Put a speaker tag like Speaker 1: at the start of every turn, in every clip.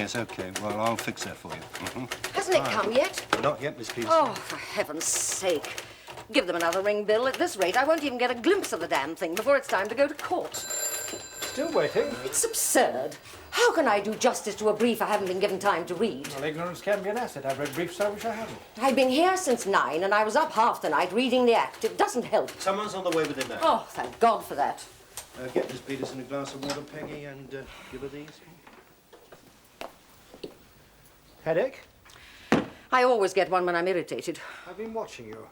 Speaker 1: Yes, okay. Well, I'll fix that for you.
Speaker 2: Hasn't it come yet?
Speaker 1: Not yet, Miss Peterson.
Speaker 2: Oh, for heaven's sake. Give them another ring, Bill. At this rate, I won't even get a glimpse of the damn thing before it's time to go to court.
Speaker 3: Still waiting?
Speaker 2: It's absurd. How can I do justice to a brief I haven't been given time to read?
Speaker 3: Well, ignorance can be an asset. I've read briefs I wish I hadn't.
Speaker 2: I've been here since 9, and I was up half the night reading the Act. It doesn't help.
Speaker 1: Someone's on the way with it now.
Speaker 2: Oh, thank God for that.
Speaker 1: Get Miss Peterson a glass of water, Peggy, and give her these.
Speaker 3: Headache?
Speaker 2: I always get one when I'm irritated.
Speaker 3: I've been watching you.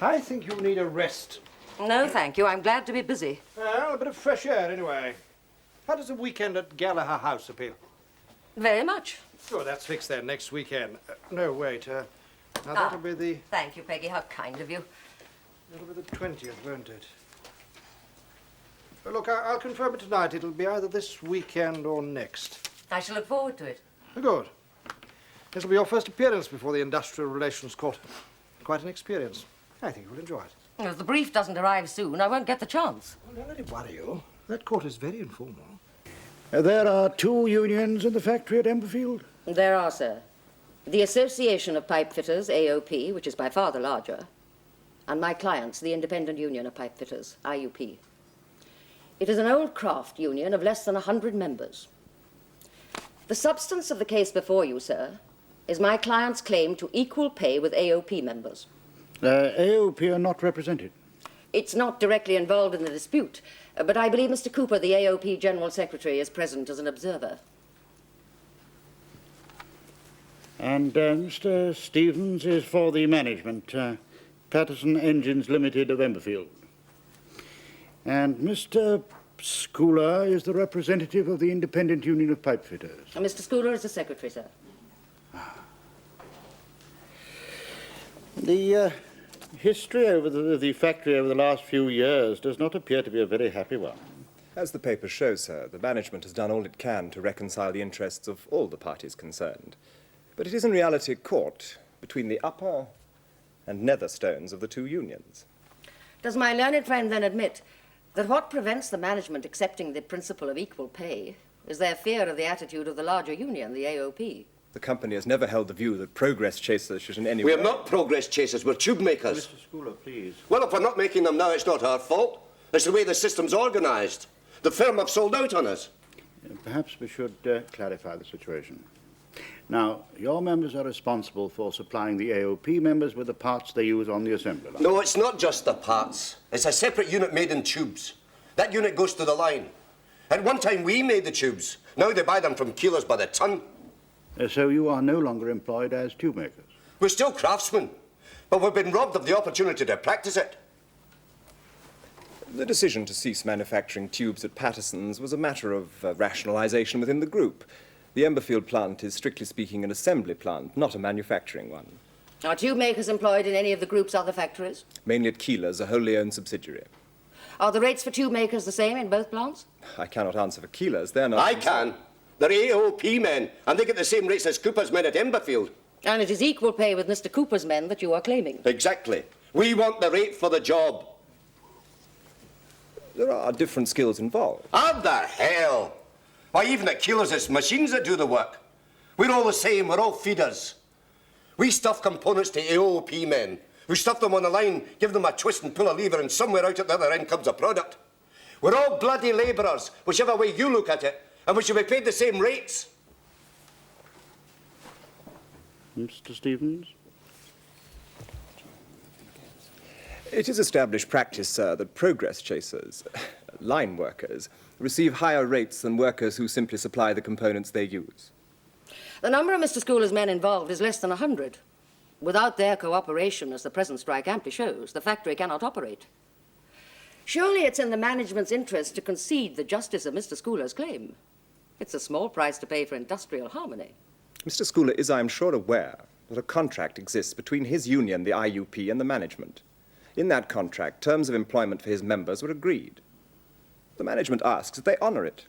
Speaker 3: I think you'll need a rest.
Speaker 2: No, thank you. I'm glad to be busy.
Speaker 3: Well, a bit of fresh air, anyway. How does a weekend at Gallagher House appeal?
Speaker 2: Very much.
Speaker 3: Oh, that's fixed then, next weekend. No, wait. Now, that'll be the...
Speaker 2: Thank you, Peggy. How kind of you.
Speaker 3: That'll be the 20th, won't it? Look, I'll confirm it tonight. It'll be either this weekend or next.
Speaker 2: I shall look forward to it.
Speaker 3: Good. This'll be your first appearance before the Industrial Relations Court. Quite an experience. I think you'll enjoy it.
Speaker 2: If the brief doesn't arrive soon, I won't get the chance.
Speaker 3: Well, don't let it worry you. That court is very informal.
Speaker 4: There are 2 unions in the factory at Emberfield?
Speaker 2: There are, sir. The Association of Pipe Fitters, AOP, which is by far the larger, and my clients, the Independent Union of Pipe Fitters, IUP. It is an old craft union of less than 100 members. The substance of the case before you, sir, is my client's claim to equal pay with AOP members.
Speaker 4: AOP are not represented.
Speaker 2: It's not directly involved in the dispute, but I believe Mr. Cooper, the AOP General Secretary, is present as an observer.
Speaker 4: And Mr. Stevens is for the management, Patterson Engines Limited of Emberfield. And Mr. Scoular is the representative of the Independent Union of Pipe Fitters.
Speaker 2: And Mr. Scoular is the secretary, sir.
Speaker 4: The history of the factory over the last few years does not appear to be a very happy one.
Speaker 5: As the papers show, sir, the management has done all it can to reconcile the interests of all the parties concerned. But it is in reality caught between the upper and nether stones of the 2 unions.
Speaker 2: Does my learned friend then admit that what prevents the management accepting the principle of equal pay is their fear of the attitude of the larger union, the AOP?
Speaker 5: The company has never held the view that progress chasers should in any way...
Speaker 6: We're not progress chasers, we're tube makers.
Speaker 4: Mr. Scoular, please.
Speaker 6: Well, if we're not making them now, it's not our fault. It's the way the system's organised. The firm have sold out on us.
Speaker 4: Perhaps we should clarify the situation. Now, your members are responsible for supplying the AOP members with the parts they use on the assembly line.
Speaker 6: No, it's not just the parts. It's a separate unit made in tubes. That unit goes to the line. At one time, we made the tubes. Now they buy them from Keelers by the ton.
Speaker 4: So you are no longer employed as tube makers?
Speaker 6: We're still craftsmen, but we've been robbed of the opportunity to practice it.
Speaker 5: The decision to cease manufacturing tubes at Patterson's was a matter of rationalization within the group. The Emberfield plant is, strictly speaking, an assembly plant, not a manufacturing one.
Speaker 2: Are tube makers employed in any of the group's other factories?
Speaker 5: Mainly at Keelers, a wholly owned subsidiary.
Speaker 2: Are the rates for tube makers the same in both plants?
Speaker 5: I cannot answer for Keelers. They're not...
Speaker 6: I can. They're AOP men, and they get the same rates as Cooper's men at Emberfield.
Speaker 2: And it is equal pay with Mr. Cooper's men that you are claiming.
Speaker 6: Exactly. We want the rate for the job.
Speaker 5: There are different skills involved.
Speaker 6: How the hell? Why, even at Keelers, it's machines that do the work. We're all the same. We're all feeders. We stuff components to AOP men. We stuff them on the line, give them a twist and pull a lever, and somewhere out at the other end comes a product. We're all bloody labourers, whichever way you look at it, and we should be paid the same rates.
Speaker 4: Mr. Stevens?
Speaker 5: It is established practice, sir, that progress chasers, line workers, receive higher rates than workers who simply supply the components they use.
Speaker 2: The number of Mr. Scoular's men involved is less than 100. Without their cooperation, as the present strike amply shows, the factory cannot operate. Surely it's in the management's interest to concede the justice of Mr. Scoular's claim. It's a small price to pay for industrial harmony.
Speaker 5: Mr. Scoular is, I am sure, aware that a contract exists between his union, the IUP, and the management. In that contract, terms of employment for his members were agreed. The management asks that they honour it.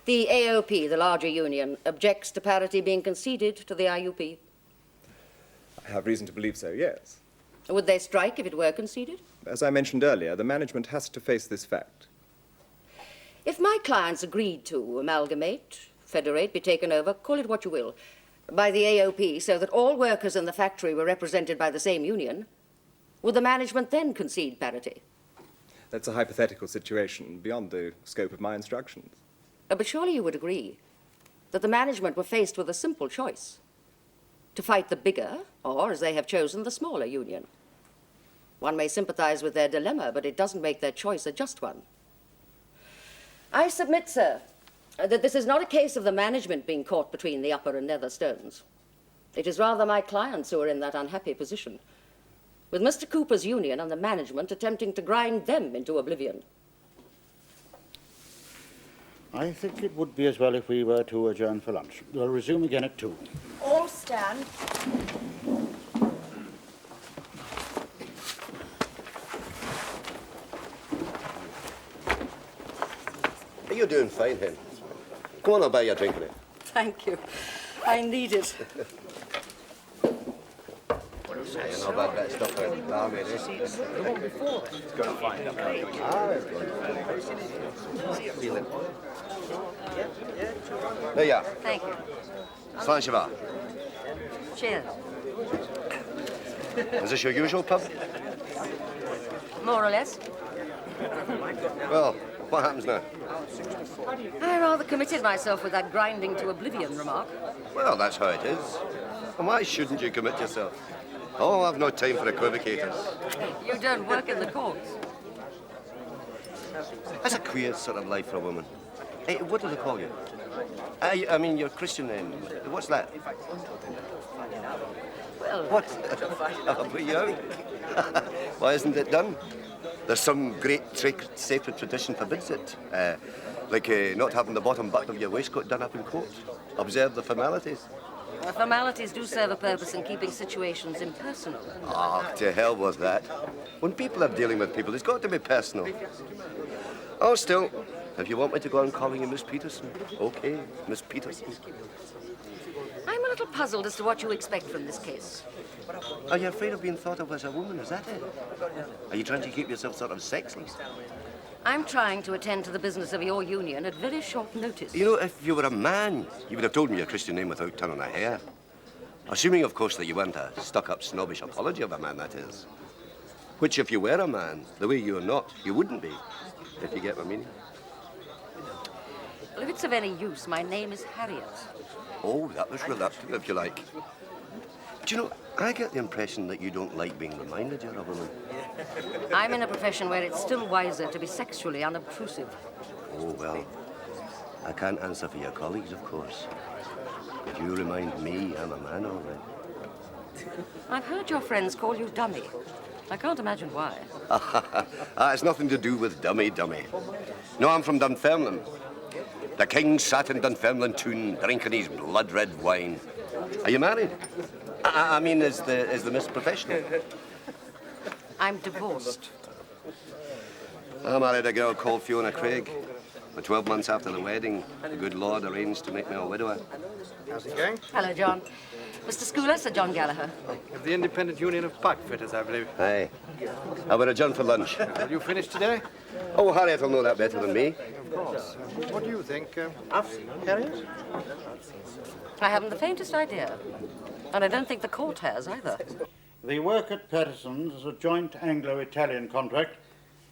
Speaker 2: The AOP, the larger union, objects to parity being conceded to the IUP.
Speaker 5: I have reason to believe so, yes.
Speaker 2: Would they strike if it were conceded?
Speaker 5: As I mentioned earlier, the management has to face this fact.
Speaker 2: If my clients agreed to amalgamate, federate, be taken over, call it what you will, by the AOP so that all workers in the factory were represented by the same union, would the management then concede parity?
Speaker 5: That's a hypothetical situation beyond the scope of my instructions.
Speaker 2: But surely you would agree that the management were faced with a simple choice: to fight the bigger, or, as they have chosen, the smaller union. One may sympathize with their dilemma, but it doesn't make their choice a just one. I submit, sir, that this is not a case of the management being caught between the upper and nether stones. It is rather my clients who are in that unhappy position, with Mr. Cooper's union and the management attempting to grind them into oblivion.
Speaker 4: I think it would be as well if we were to adjourn for lunch. We'll resume again at 2.
Speaker 7: All stand.
Speaker 6: You're doing fine, Hen. Come on, I'll buy you a drink in it.
Speaker 2: Thank you. I need it.
Speaker 6: Hey, not bad bit of stuff there. Nah, mate, The one before. He's going to find out. There you are.
Speaker 2: Thank you.
Speaker 6: Slan Shiva.
Speaker 2: Cheers.
Speaker 6: Is this your usual pub?
Speaker 2: More or less.
Speaker 6: Well, what happens now?
Speaker 2: I rather committed myself with that grinding to oblivion remark.
Speaker 6: Well, that's how it is. And why shouldn't you commit yourself? Oh, I've no time for equivocators.
Speaker 2: You don't work in the courts.
Speaker 6: That's a queer sort of life for a woman. Hey, what do they call you? I mean, your Christian name. What's that?
Speaker 2: Well,
Speaker 6: What? I'll put you out. Why isn't it done? There's some great sacred tradition forbids it. Like not having the bottom button of your waistcoat done up in court. Observe the formalities.
Speaker 2: formalities do serve a purpose in keeping situations impersonal.
Speaker 6: Ah, to hell with that. When people are dealing with people, it's got to be personal. Oh, still, if you want me to go on calling you Miss Peterson, okay, Miss Peterson.
Speaker 2: I'm a little puzzled as to what you expect from this case.
Speaker 6: Are you afraid of being thought of as a woman, is that it? Are you trying to keep yourself sort of sexless?
Speaker 2: I'm trying to attend to the business of your union at very short notice.
Speaker 6: You know, if you were a man, you would have told me your Christian name without turning a hair. Assuming, of course, that you weren't a stuck-up, snobbish apology of a man, that is. Which, if you were a man, the way you're not, you wouldn't be, if you get my meaning.
Speaker 2: Well, if it's of any use, my name is Harriet.
Speaker 6: Oh, that was reluctant, if you like. But you know, I get the impression that you don't like being reminded you're a woman.
Speaker 2: I'm in a profession where it's still wiser to be sexually unobtrusive.
Speaker 6: Oh, well, I can't answer for your colleagues, of course. But you remind me I'm a man, all right.
Speaker 2: I've heard your friends call you dummy. I can't imagine why.
Speaker 6: It's nothing to do with dummy. No, I'm from Dunfermline. The king sat in Dunfermline toon, drinking his blood-red wine. Are you married? I mean, is the miss professional?
Speaker 2: I'm divorced.
Speaker 6: I married a girl called Fiona Craig. But 12 months after the wedding, the good Lord arranged to make me a widower.
Speaker 3: How's it going?
Speaker 2: Hello, John. Mr. Scoular, Sir John Gallagher.
Speaker 3: Of the Independent Union of Pipe Fitters, I believe.
Speaker 6: Aye. I will adjourn for lunch.
Speaker 3: Will you finish today?
Speaker 6: Oh, Harriet will know that better than me.
Speaker 3: Of course. What do you think, Harriet?
Speaker 2: I haven't the faintest idea. And I don't think the court has either.
Speaker 4: The work at Patterson's is a joint Anglo-Italian contract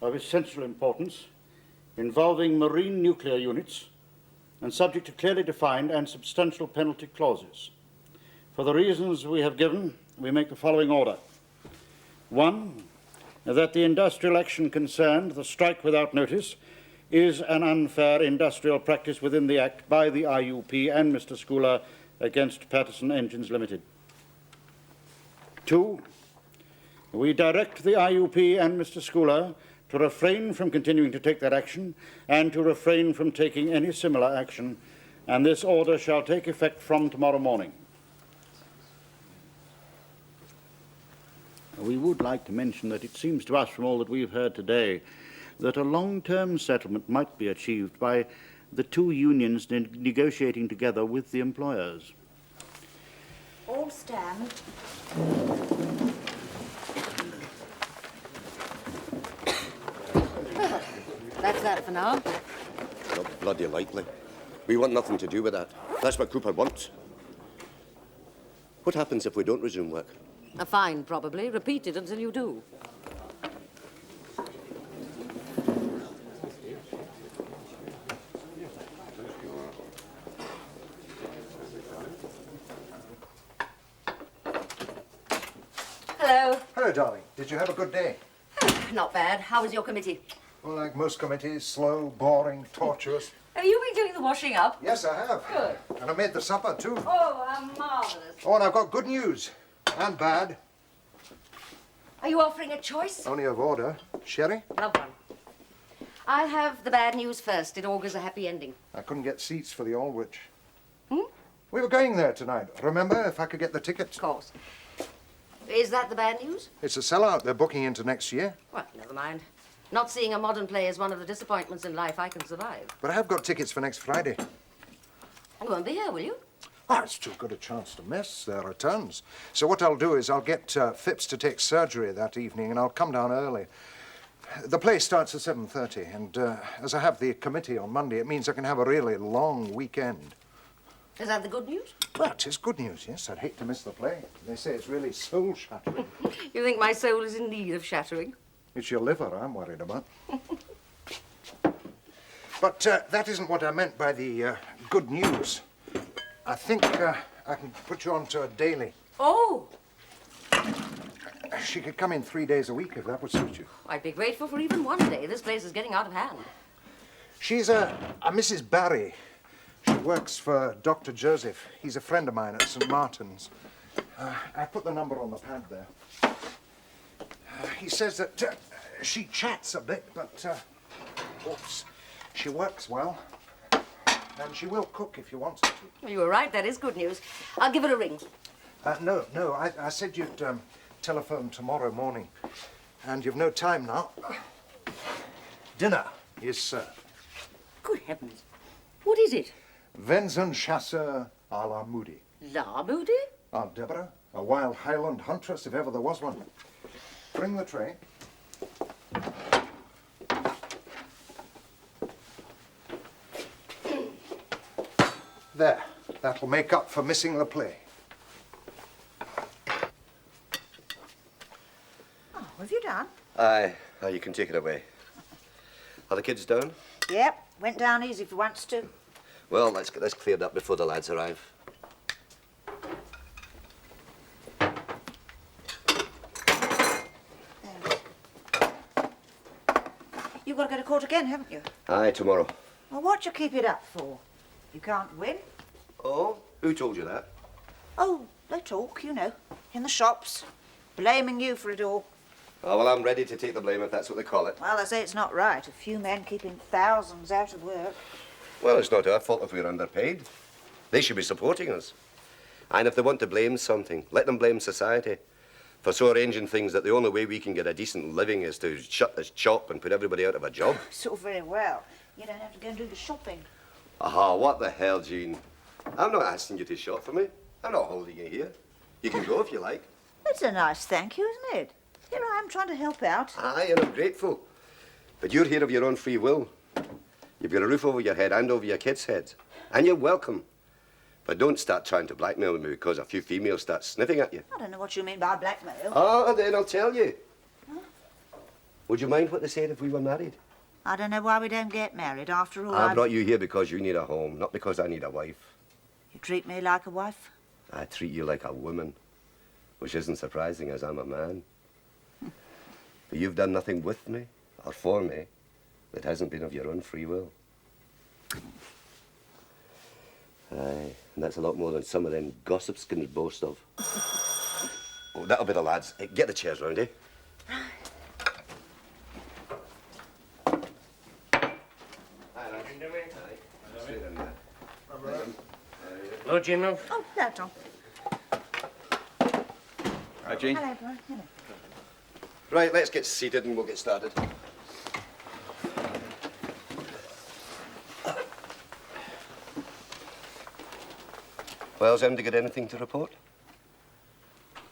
Speaker 4: of essential importance involving marine nuclear units and subject to clearly defined and substantial penalty clauses. For the reasons we have given, we make the following order. 1, that the industrial action concerned, the strike without notice, is an unfair industrial practice within the Act by the IUP and Mr. Scoular against Patterson Engines Limited. 2, we direct the IUP and Mr. Scoular to refrain from continuing to take that action and to refrain from taking any similar action, and this order shall take effect from tomorrow morning. We would like to mention that it seems to us from all that we've heard today that a long-term settlement might be achieved by the two unions negotiating together with the employers.
Speaker 7: All stand.
Speaker 2: That's that for now.
Speaker 6: Not bloody likely. We want nothing to do with that. That's what Cooper wants. What happens if we don't resume work?
Speaker 2: A fine, probably, repeated until you do. Hello.
Speaker 3: Hello, darling. Did you have a good day?
Speaker 2: Not bad. How was your committee?
Speaker 3: Well, like most committees, slow, boring, tortuous.
Speaker 2: Have you been doing the washing up?
Speaker 3: Yes, I have.
Speaker 2: Good.
Speaker 3: And I made the supper, too.
Speaker 2: Oh, how marvellous.
Speaker 3: Oh, and I've got good news. And bad.
Speaker 2: Are you offering a choice?
Speaker 3: Only of order. Sherry?
Speaker 2: Love one. I'll have the bad news first. It augurs a happy ending.
Speaker 3: I couldn't get seats for the Aldwych.
Speaker 2: Hmm?
Speaker 3: We were going there tonight. Remember, if I could get the tickets?
Speaker 2: Of course. Is that the bad news?
Speaker 3: It's a sellout. They're booking into next year.
Speaker 2: Well, never mind. Not seeing a modern play is one of the disappointments in life I can survive.
Speaker 3: But I have got tickets for next Friday.
Speaker 2: You won't be here, will you?
Speaker 3: Oh, it's too good a chance to miss. There are tons. So what I'll do is I'll get Phipps to take surgery that evening, and I'll come down early. The play starts at 7:30, and as I have the committee on Monday, it means I can have a really long weekend.
Speaker 2: Is that the good news?
Speaker 3: Well, it is good news, yes. I'd hate to miss the play. They say it's really soul-shattering.
Speaker 2: You think my soul is in need of shattering?
Speaker 3: It's your liver I'm worried about. But that isn't what I meant by the good news. I think I can put you on to a daily.
Speaker 2: Oh!
Speaker 3: She could come in 3 days a week if that would suit you.
Speaker 2: I'd be grateful for even one day. This place is getting out of hand.
Speaker 3: She's a Mrs. Barry. She works for Dr. Joseph. He's a friend of mine at St. Martin's. I put the number on the pad there. He says that she chats a bit, but oops, she works well. And she will cook if you want her to.
Speaker 2: Well, you were right. That is good news. I'll give her a ring.
Speaker 3: No, I said you'd telephone tomorrow morning. And you've no time now. Dinner is served.
Speaker 2: Good heavens. What is it?
Speaker 3: Venison chasseur à la Moody.
Speaker 2: La Moody?
Speaker 3: Aunt Deborah, a wild Highland huntress if ever there was one. Bring the tray. There. That'll make up for missing the play.
Speaker 7: Oh, have you done?
Speaker 6: Aye, you can take it away. Are the kids down?
Speaker 7: Yep, went down easy for once too.
Speaker 6: Well, let's get this cleared up before the lads arrive.
Speaker 7: You've got to go to court again, haven't you?
Speaker 6: Aye, tomorrow.
Speaker 7: Well, what you keep it up for? You can't win.
Speaker 6: Oh, who told you that?
Speaker 7: Oh, they talk, you know, in the shops, blaming you for it all.
Speaker 6: Oh, well, I'm ready to take the blame if that's what they call it.
Speaker 7: Well, they say it's not right. A few men keeping thousands out of work.
Speaker 6: Well, it's not our fault if we're underpaid. They should be supporting us. And if they want to blame something, let them blame society for so arranging things that the only way we can get a decent living is to shut this shop and put everybody out of a job.
Speaker 7: It's all very well. You don't have to go and do the shopping.
Speaker 6: Aha, what the hell, Jean? I'm not asking you to shop for me. I'm not holding you here. You can go if you like.
Speaker 7: It's a nice thank you, isn't it? Here I am trying to help out.
Speaker 6: Aye, and I'm grateful. But you're here of your own free will. You've got a roof over your head and over your kids' heads. And you're welcome. But don't start trying to blackmail me because a few females start sniffing at you.
Speaker 7: I don't know what you mean by blackmail.
Speaker 6: Ah, then I'll tell you. Huh? Would you mind what they said if we were married?
Speaker 7: I don't know why we don't get married. After all,
Speaker 6: I brought you here because you need a home, not because I need a wife.
Speaker 7: You treat me like a wife?
Speaker 6: I treat you like a woman, which isn't surprising as I'm a man. But you've done nothing with me or for me that hasn't been of your own free will. Aye, and that's a lot more than some of them gossips can boast of. Oh, that'll be the lads. Hey, get the chairs round, eh?
Speaker 8: Hello, General.
Speaker 7: Oh, hello, Tom.
Speaker 5: Hi, Jean.
Speaker 7: Hello, Brian. Hello.
Speaker 6: Right, let's get seated and we'll get started. Well, has anybody got anything to report?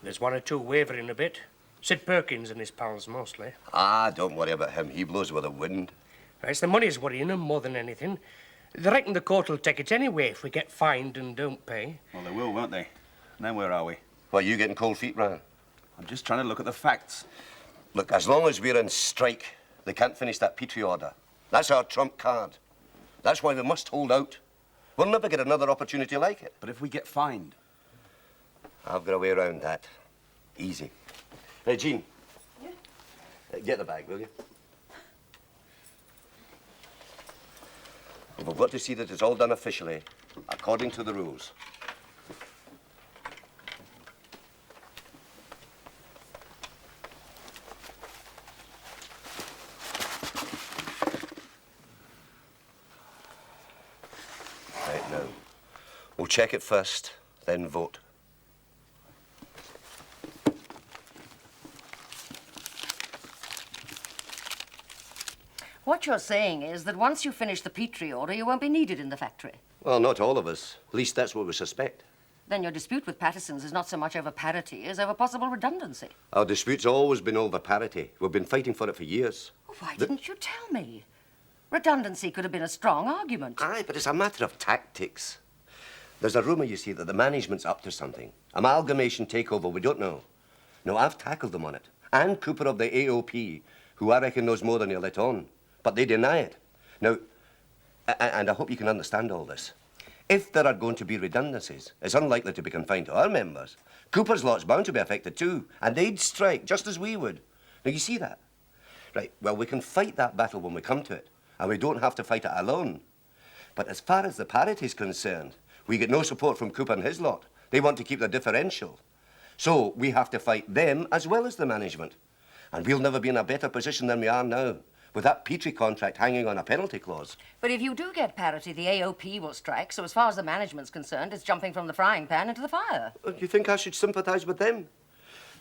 Speaker 8: There's one or two wavering a bit. Sid Perkins and his pals, mostly.
Speaker 6: Ah, don't worry about him. He blows with the wind.
Speaker 8: It's the money's worrying him more than anything. They reckon the court will take it anyway if we get fined and don't pay.
Speaker 9: Well, they will, won't they? And then where are we?
Speaker 6: Well, you getting cold feet, Ryan?
Speaker 9: I'm just trying to look at the facts.
Speaker 6: Look, as long as we're in strike, they can't finish that Petrie order. That's our trump card. That's why we must hold out. We'll never get another opportunity like it.
Speaker 9: But if we get fined?
Speaker 6: I've got a way around that. Easy. Hey, Jean. Yeah? Get the bag, will you? We've got to see that it's all done officially, according to the rules. Right, now, we'll check it first, then vote.
Speaker 2: What you're saying is that once you finish the Petrie order, you won't be needed in the factory.
Speaker 6: Well, not all of us. At least that's what we suspect.
Speaker 2: Then your dispute with Patterson's is not so much over parity as over possible redundancy.
Speaker 6: Our dispute's always been over parity. We've been fighting for it for years.
Speaker 2: Oh, why didn't you tell me? Redundancy could have been a strong argument.
Speaker 6: Aye, but it's a matter of tactics. There's a rumour, you see, that the management's up to something. Amalgamation takeover, we don't know. No, I've tackled them on it. And Cooper of the AOP, who I reckon knows more than he'll let on. But they deny it. Now, and I hope you can understand all this. If there are going to be redundancies, it's unlikely to be confined to our members. Cooper's lot's bound to be affected too, and they'd strike just as we would. Now, you see that? Right, well, we can fight that battle when we come to it, and we don't have to fight it alone. But as far as the parity's concerned, we get no support from Cooper and his lot. They want to keep the differential. So we have to fight them as well as the management. And we'll never be in a better position than we are now, with that Petrie contract hanging on a penalty clause.
Speaker 2: But if you do get parity, the AOP will strike, so as far as the management's concerned, it's jumping from the frying pan into the fire.
Speaker 6: Do you think I should sympathise with them?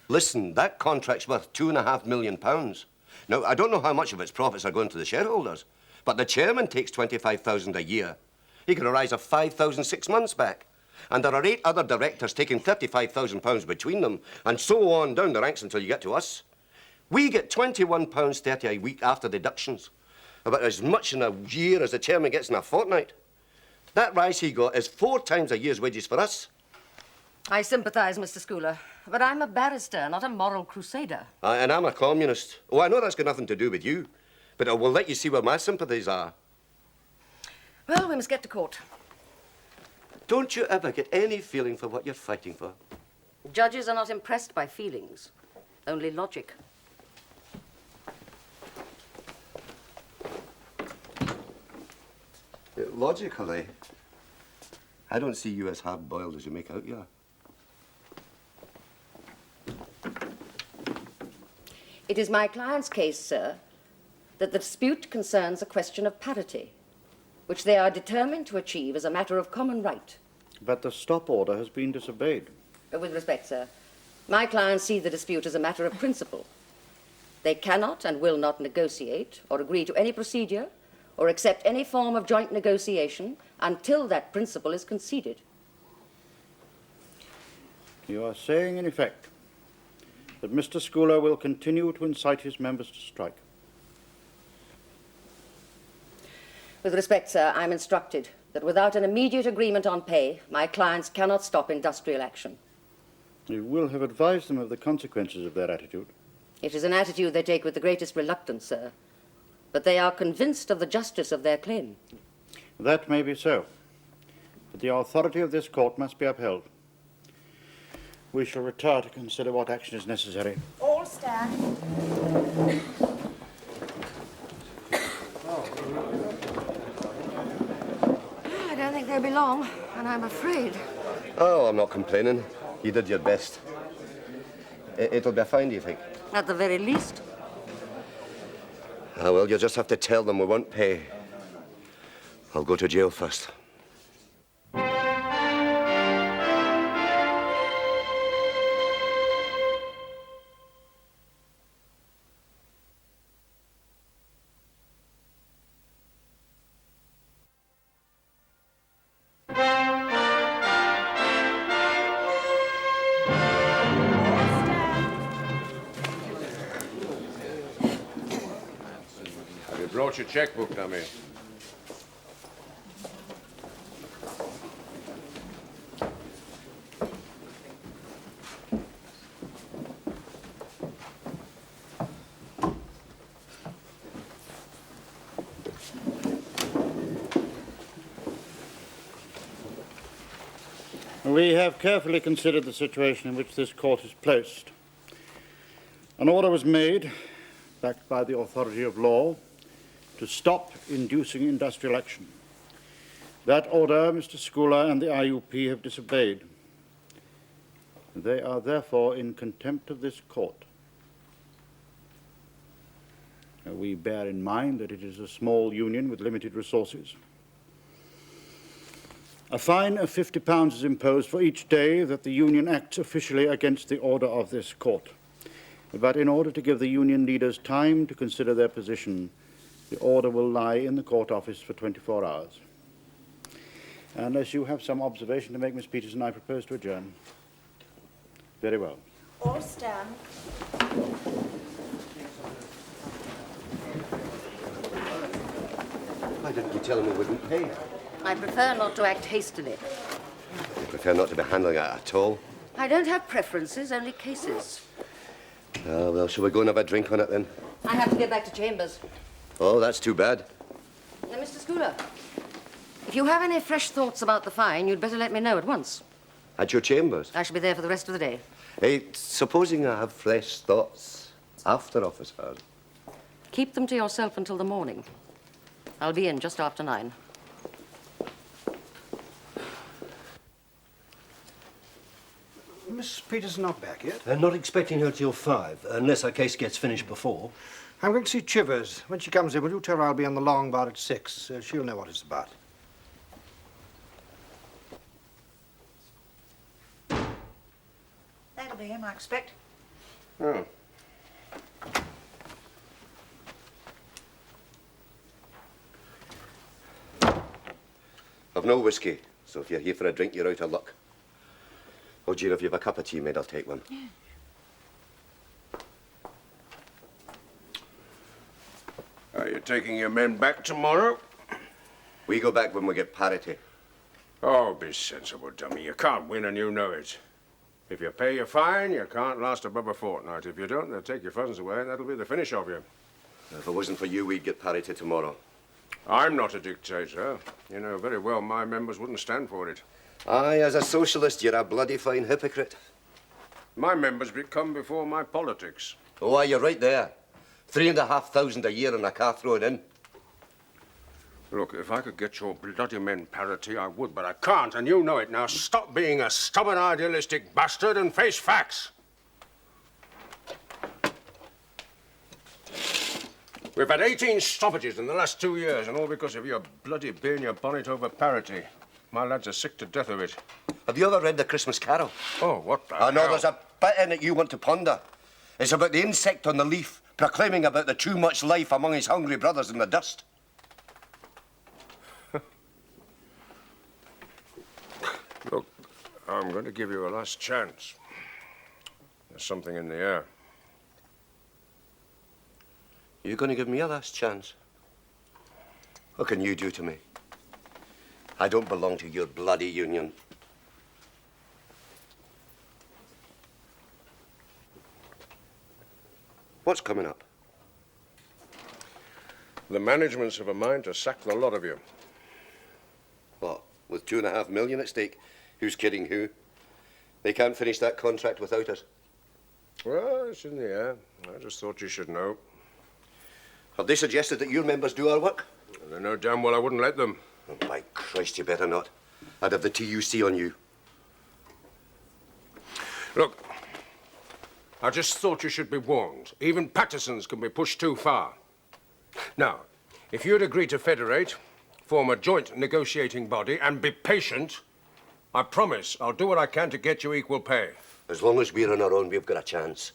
Speaker 6: Listen, that contract's worth £2.5 million. Now, I don't know how much of its profits are going to the shareholders, but the chairman takes £25,000 a year. He can arise of £5,000 6 months back. And there are 8 other directors taking £35,000 between them, and so on down the ranks until you get to us. We get £21.30 a week after deductions, about as much in a year as the chairman gets in a fortnight. That rise he got is 4 times a year's wages for us.
Speaker 2: I sympathise, Mr. Scoular, but I'm a barrister, not a moral crusader.
Speaker 6: And I'm a communist. Oh, I know that's got nothing to do with you, but I will let you see where my sympathies are.
Speaker 2: Well, we must get to court.
Speaker 6: Don't you ever get any feeling for what you're fighting for?
Speaker 2: Judges are not impressed by feelings, only logic.
Speaker 6: Logically, I don't see you as hard-boiled as you make out you are.
Speaker 2: It is my client's case, sir, that the dispute concerns a question of parity, which they are determined to achieve as a matter of common right.
Speaker 4: But the stop order has been disobeyed.
Speaker 2: With respect, sir, my clients see the dispute as a matter of principle. They cannot and will not negotiate or agree to any procedure or accept any form of joint negotiation until that principle is conceded.
Speaker 4: You are saying, in effect, that Mr. Scoular will continue to incite his members to strike.
Speaker 2: With respect, sir, I'm instructed that without an immediate agreement on pay, my clients cannot stop industrial action.
Speaker 4: You will have advised them of the consequences of their attitude.
Speaker 2: It is an attitude they take with the greatest reluctance, sir, but they are convinced of the justice of their claim.
Speaker 4: That may be so, but the authority of this court must be upheld. We shall retire to consider what action is necessary.
Speaker 7: All stand.
Speaker 2: I don't think they'll be long, and I'm afraid.
Speaker 6: Oh, I'm not complaining. You did your best. It'll be fine, do you think?
Speaker 2: At the very least.
Speaker 6: Ah, well, you'll just have to tell them we won't pay. I'll go to jail first.
Speaker 10: You brought your checkbook, dummy.
Speaker 4: We have carefully considered the situation in which this court is placed. An order was made, backed by the authority of law, to stop inducing industrial action. That order, Mr. Scoular and the IUP have disobeyed. They are therefore in contempt of this court. We bear in mind that it is a small union with limited resources. A fine of £50 is imposed for each day that the union acts officially against the order of this court. But in order to give the union leaders time to consider their position, the order will lie in the court office for 24 hours. Unless you have some observation to make, Miss Peterson, I propose to adjourn. Very well.
Speaker 7: All stand.
Speaker 6: Why didn't you tell him we wouldn't pay?
Speaker 2: I prefer not to act hastily.
Speaker 6: I prefer not to be handling it at all.
Speaker 2: I don't have preferences, only cases.
Speaker 6: Well, shall we go and have a drink on it then?
Speaker 2: I have to get back to Chambers.
Speaker 6: Oh, that's too bad.
Speaker 2: Now, Mr. Scoular, if you have any fresh thoughts about the fine, you'd better let me know at once.
Speaker 6: At your chambers?
Speaker 2: I shall be there for the rest of the day.
Speaker 6: Hey, supposing I have fresh thoughts after office hours?
Speaker 2: Keep them to yourself until the morning. I'll be in just after 9.
Speaker 1: Miss Peterson not back yet?
Speaker 10: Not expecting her till 5, unless her case gets finished before.
Speaker 1: I'm going to see Chivers. When she comes in, will you tell her I'll be on the long bar at 6? She'll know what it's about.
Speaker 7: That'll be him, I expect.
Speaker 6: Oh. I've no whiskey, so if you're here for a drink, you're out of luck. Oh, Jean, if you have a cup of tea made, I'll take one.
Speaker 7: Yeah.
Speaker 11: Are you taking your men back tomorrow?
Speaker 6: We go back when we get parity.
Speaker 11: Oh, be sensible, dummy. You can't win and you know it. If you pay your fine, you can't last above a fortnight. If you don't, they'll take your funds away and that'll be the finish of you.
Speaker 6: If it wasn't for you, we'd get parity tomorrow.
Speaker 11: I'm not a dictator. You know very well my members wouldn't stand for it.
Speaker 6: Aye, as a socialist, you're a bloody fine hypocrite.
Speaker 11: My members come before my politics.
Speaker 6: Oh, aye, you're right there. 3,500 a year and a car thrown in.
Speaker 11: Look, if I could get your bloody men parity, I would, but I can't, and you know it. Now stop being a stubborn, idealistic bastard and face facts. We've had 18 stoppages in the last 2 years, and all because of your bloody being your bonnet over parity. My lads are sick to death of it.
Speaker 6: Have you ever read The Christmas Carol?
Speaker 11: Oh, what the
Speaker 6: I know
Speaker 11: hell?
Speaker 6: there's a bit in it you want to ponder. It's about the insect on the leaf proclaiming about the too much life among his hungry brothers in the dust.
Speaker 11: Look, I'm going to give you a last chance. There's something in the air.
Speaker 6: You're going to give me a last chance? What can you do to me? I don't belong to your bloody union. What's coming up?
Speaker 11: The managements have a mind to sack the lot of you.
Speaker 6: What, with $2.5 million at stake? Who's kidding who? They can't finish that contract without us.
Speaker 11: Well, it's in the air. I just thought you should know.
Speaker 6: Have they suggested that your members do our work?
Speaker 11: They know damn well I wouldn't let them.
Speaker 6: Oh, by Christ, you better not. I'd have the TUC on you.
Speaker 11: Look, I just thought you should be warned. Even Patterson's can be pushed too far. Now, if you'd agree to federate, form a joint negotiating body, and be patient, I promise I'll do what I can to get you equal pay.
Speaker 6: As long as we're on our own, we've got a chance.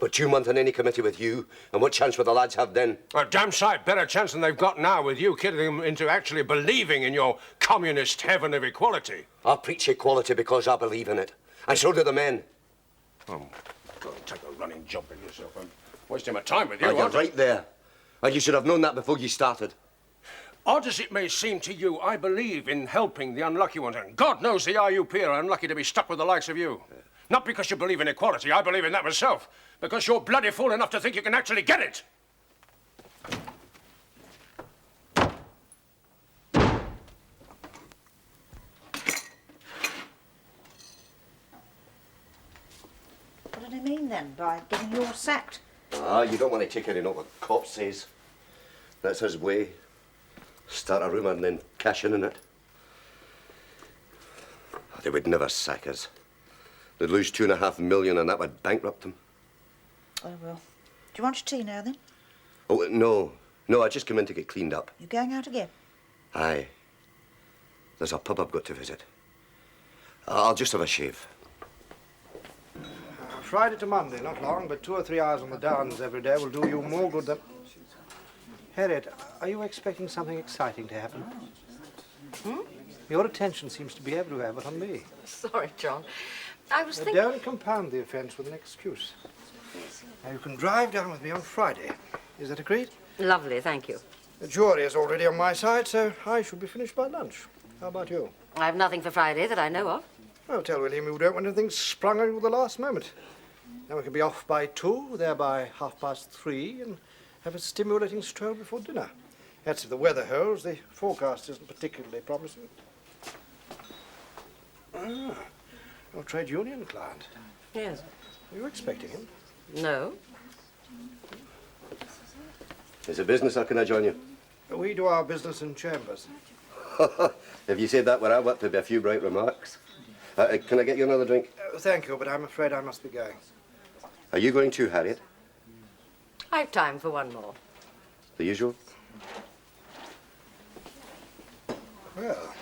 Speaker 6: But 2 months on any committee with you, and what chance will the lads have then?
Speaker 11: A damn sight better chance than they've got now with you kidding them into actually believing in your communist heaven of equality.
Speaker 6: I preach equality because I believe in it. And so do the men.
Speaker 11: Oh, go and take a running jump at yourself. I'm wasting my time with you,
Speaker 6: You're
Speaker 11: aren't I?
Speaker 6: right there. And you should have known that before you started.
Speaker 11: Odd as it may seem to you, I believe in helping the unlucky ones. And God knows the IUP are unlucky to be stuck with the likes of you. Not because you believe in equality, I believe in that myself. Because you're bloody fool enough to think you can actually get it.
Speaker 7: did he mean then by getting you all sacked?
Speaker 6: Ah, you don't want to take any note what the cop says. That's his way. Start a rumour and then cash in on it. They would never sack us. They'd lose $2.5 million and that would bankrupt them.
Speaker 7: Oh, well. Do you want your tea now, then?
Speaker 6: Oh, no. No, I just come in to get cleaned up.
Speaker 7: You going out again?
Speaker 6: Aye. There's a pub I've got to visit. I'll just have a shave.
Speaker 1: Friday to Monday, not long, but 2 or 3 hours on the downs every day will do you more good than... Harriet, are you expecting something exciting to happen? Your attention seems to be everywhere but on me.
Speaker 2: Sorry, John. I was thinking...
Speaker 1: Don't compound the offence with an excuse. Now, you can drive down with me on Friday. Is that agreed?
Speaker 2: Lovely, thank you.
Speaker 1: The jury is already on my side, so I should be finished by lunch. How about you?
Speaker 2: I have nothing for Friday that I know of.
Speaker 1: Well, tell William you don't want anything sprung on you at the last moment. Then we can be off by 2, there by 3:30, and have a stimulating stroll before dinner. That's if the weather holds. The forecast isn't particularly promising. Ah, your trade union client.
Speaker 2: Yes.
Speaker 1: Were you expecting him?
Speaker 2: No.
Speaker 6: Is it business or can I join you?
Speaker 1: We do our business in chambers.
Speaker 6: If you said that where I work, there'd be a few bright remarks. Can I get you another drink?
Speaker 1: Thank you, but I'm afraid I must be going.
Speaker 6: Are you going too, Harriet?
Speaker 2: I have time for one more.
Speaker 6: The usual?
Speaker 1: Well,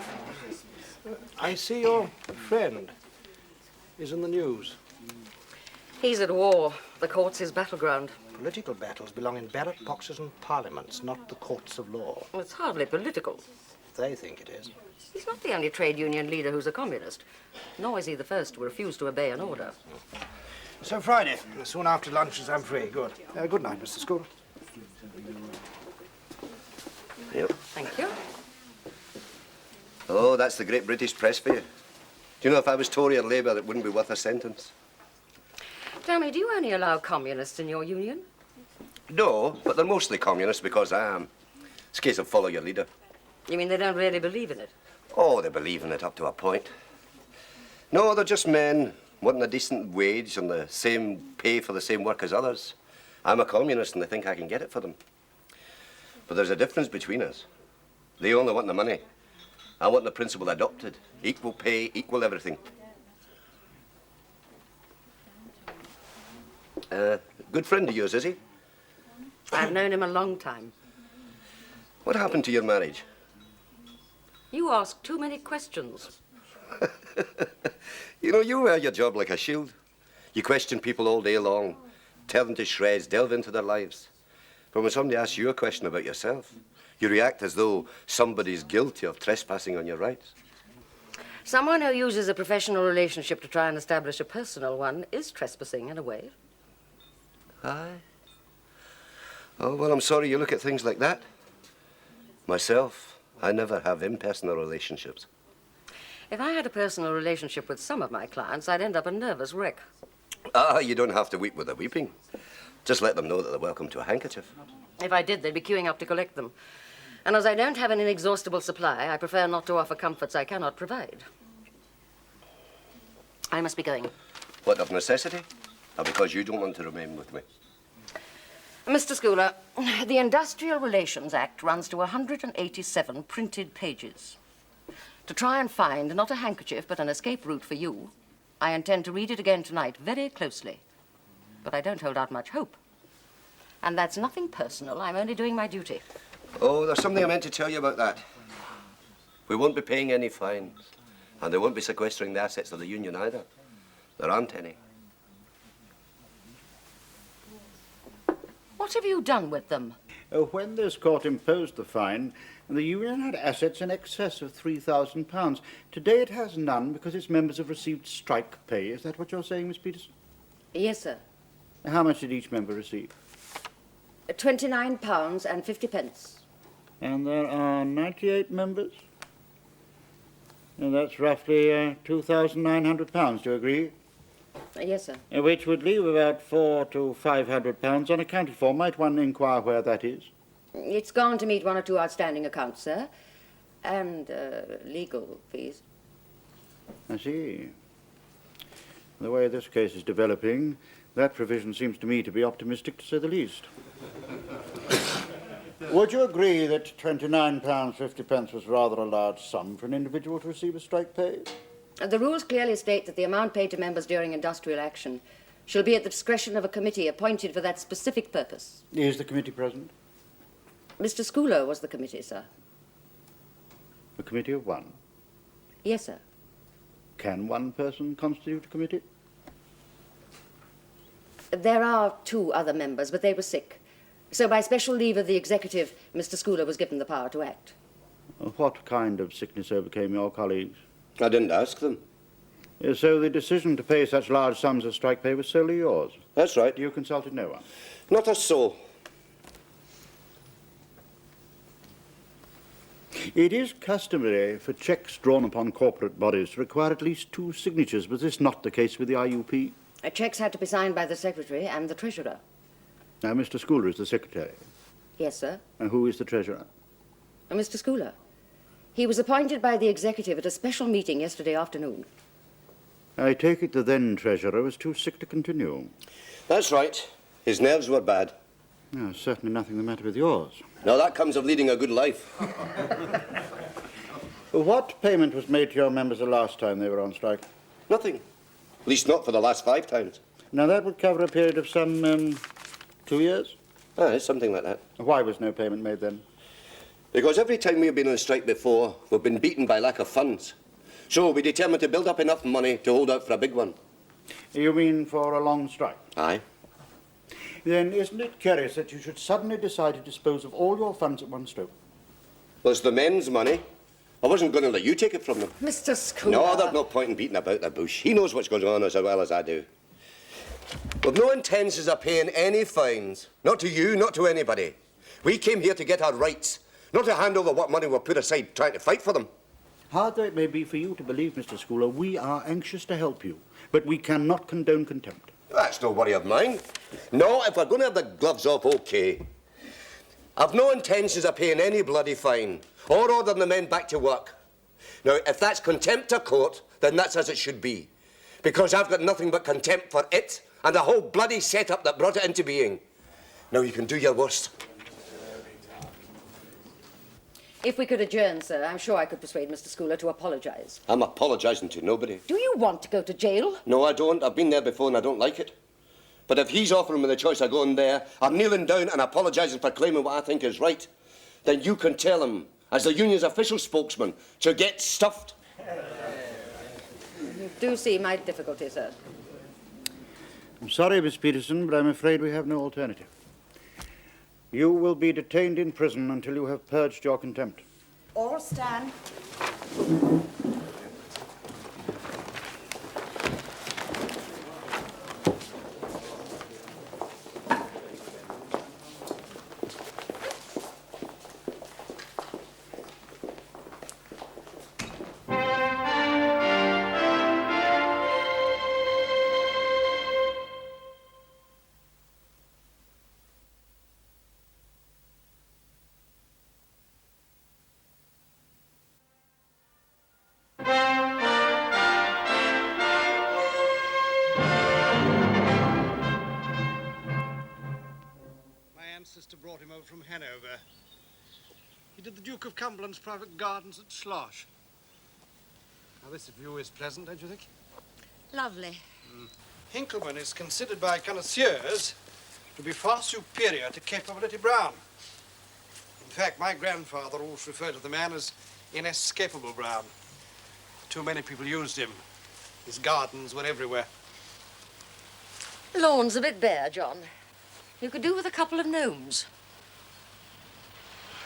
Speaker 1: I see your friend is in the news.
Speaker 2: He's at war. The court's his battleground.
Speaker 1: Political battles belong in ballot boxes and parliaments, not the courts of law.
Speaker 2: Well, it's hardly political.
Speaker 1: They think it is.
Speaker 2: He's not the only trade union leader who's a communist, nor is he the first to refuse to obey an order.
Speaker 1: So Friday, soon after lunch, as I'm free. Good. Good night, Mr. Scoular.
Speaker 6: Yep.
Speaker 2: Thank you.
Speaker 6: Oh, that's the great British press for you. Do you know, if I was Tory or Labour, it wouldn't be worth a sentence.
Speaker 2: Tell me, do you only allow communists in your union?
Speaker 6: No, but they're mostly communists because I am. It's a case of follow your leader.
Speaker 2: You mean they don't really believe in it?
Speaker 6: Oh, they believe in it up to a point. No, they're just men wanting a decent wage and the same pay for the same work as others. I'm a communist and they think I can get it for them. But there's a difference between us. They only want the money. I want the principle adopted. Equal pay, equal everything. Good friend of yours, is he?
Speaker 2: I've known him a long time.
Speaker 6: What happened to your marriage?
Speaker 2: You ask too many questions.
Speaker 6: You know, you wear your job like a shield. You question people all day long, tear them to shreds, delve into their lives. But when somebody asks you a question about yourself, you react as though somebody's guilty of trespassing on your rights.
Speaker 2: Someone who uses a professional relationship to try and establish a personal one is trespassing in a way.
Speaker 6: Aye. Oh, well, I'm sorry you look at things like that. Myself, I never have impersonal relationships.
Speaker 2: If I had a personal relationship with some of my clients, I'd end up a nervous wreck.
Speaker 6: Ah, you don't have to weep with the weeping. Just let them know that they're welcome to a handkerchief.
Speaker 2: If I did, they'd be queuing up to collect them. And as I don't have an inexhaustible supply, I prefer not to offer comforts I cannot provide. I must be going.
Speaker 6: What, of necessity? Or because you don't want to remain with me?
Speaker 2: Mr. Scoular, the Industrial Relations Act runs to 187 printed pages. To try and find not a handkerchief, but an escape route for you, I intend to read it again tonight very closely. But I don't hold out much hope. And that's nothing personal. I'm only doing my duty.
Speaker 6: Oh, there's something I meant to tell you about that. We won't be paying any fines. And they won't be sequestering the assets of the union either. There aren't any.
Speaker 2: What have you done with them?
Speaker 4: When this court imposed the fine, the union had assets in excess of £3,000. Today it has none because its members have received strike pay. Is that what you're saying, Miss Peterson?
Speaker 2: Yes, sir.
Speaker 4: How much did each member receive?
Speaker 2: £29.50.
Speaker 4: And there are 98 members? And that's roughly £2,900, do you agree?
Speaker 2: Yes, sir.
Speaker 4: Which would leave about £400 to £500 unaccounted for. Might one inquire where that is?
Speaker 2: It's gone to meet one or two outstanding accounts, sir. And legal fees.
Speaker 4: I see. The way this case is developing, that provision seems to me to be optimistic, to say the least. Would you agree that £29.50 was rather a large sum for an individual to receive a strike pay?
Speaker 2: The rules clearly state that the amount paid to members during industrial action shall be at the discretion of a committee appointed for that specific purpose.
Speaker 4: Is the committee present?
Speaker 2: Mr. Scoular was the committee, sir.
Speaker 4: A committee of one?
Speaker 2: Yes, sir.
Speaker 4: Can one person constitute a committee?
Speaker 2: There are 2 other members, but they were sick. So by special leave of the executive, Mr. Scoular was given the power to act.
Speaker 4: What kind of sickness overcame your colleagues?
Speaker 6: I didn't ask them.
Speaker 4: So the decision to pay such large sums of strike pay was solely yours?
Speaker 6: That's right.
Speaker 4: You consulted no one?
Speaker 6: Not a soul.
Speaker 4: It is customary for cheques drawn upon corporate bodies to require at least 2 signatures. Was this not the case with the IUP?
Speaker 2: Cheques had to be signed by the secretary and the treasurer.
Speaker 4: Now, Mr. Scoular is the secretary.
Speaker 2: Yes, sir.
Speaker 4: And who is the treasurer?
Speaker 2: Mr. Scoular. He was appointed by the executive at a special meeting yesterday afternoon.
Speaker 4: I take it the then treasurer was too sick to continue.
Speaker 6: That's right. His nerves were bad.
Speaker 4: No, certainly nothing the matter with yours.
Speaker 6: Now that comes of leading a good life.
Speaker 4: What payment was made to your members the last time they were on strike?
Speaker 6: Nothing. At least not for the last 5 times.
Speaker 4: Now, that would cover a period of some 2 years?
Speaker 6: Aye, something like that.
Speaker 4: Why was no payment made then?
Speaker 6: Because every time we've been on strike before, we've been beaten by lack of funds. So we determined to build up enough money to hold out for a big one.
Speaker 4: You mean for a long strike?
Speaker 6: Aye.
Speaker 4: Then isn't it curious that you should suddenly decide to dispose of all your funds at one stroke?
Speaker 6: Well, it's the men's money. I wasn't going to let you take it from them.
Speaker 2: Mr. Scoular.
Speaker 6: No, there's no point in beating about the bush. He knows what's going on as well as I do. We've no intentions of paying any fines. Not to you, not to anybody. We came here to get our rights, not to hand over what money we've put aside trying to fight for them.
Speaker 4: Hard though it may be for you to believe, Mr. Scoular, we are anxious to help you, but we cannot condone contempt.
Speaker 6: That's no worry of mine. No, if we're going to have the gloves off, OK. I've no intentions of paying any bloody fine or ordering the men back to work. Now, if that's contempt of court, then that's as it should be. Because I've got nothing but contempt for it and the whole bloody setup that brought it into being. Now, you can do your worst.
Speaker 2: If we could adjourn, sir, I'm sure I could persuade Mr. Scoular to apologise.
Speaker 6: I'm apologising to nobody.
Speaker 2: Do you want to go to jail?
Speaker 6: No, I don't. I've been there before and I don't like it. But if he's offering me the choice of going there, I'm kneeling down and apologising for claiming what I think is right, then you can tell him, as the union's official spokesman, to get stuffed.
Speaker 2: You do see my difficulty, sir.
Speaker 4: I'm sorry, Miss Peterson, but I'm afraid we have no alternative. You will be detained in prison until you have purged your contempt.
Speaker 7: All stand.
Speaker 1: Sister brought him over from Hanover. He did the Duke of Cumberland's private gardens at Slosh. Now, this view is pleasant, don't you think?
Speaker 7: Lovely.
Speaker 1: Hinkleman is considered by connoisseurs to be far superior to Capability Brown. In fact, my grandfather always referred to the man as Inescapable Brown. Too many people used him. His gardens were everywhere.
Speaker 2: Lawn's a bit bare, John. You could do with a couple of gnomes.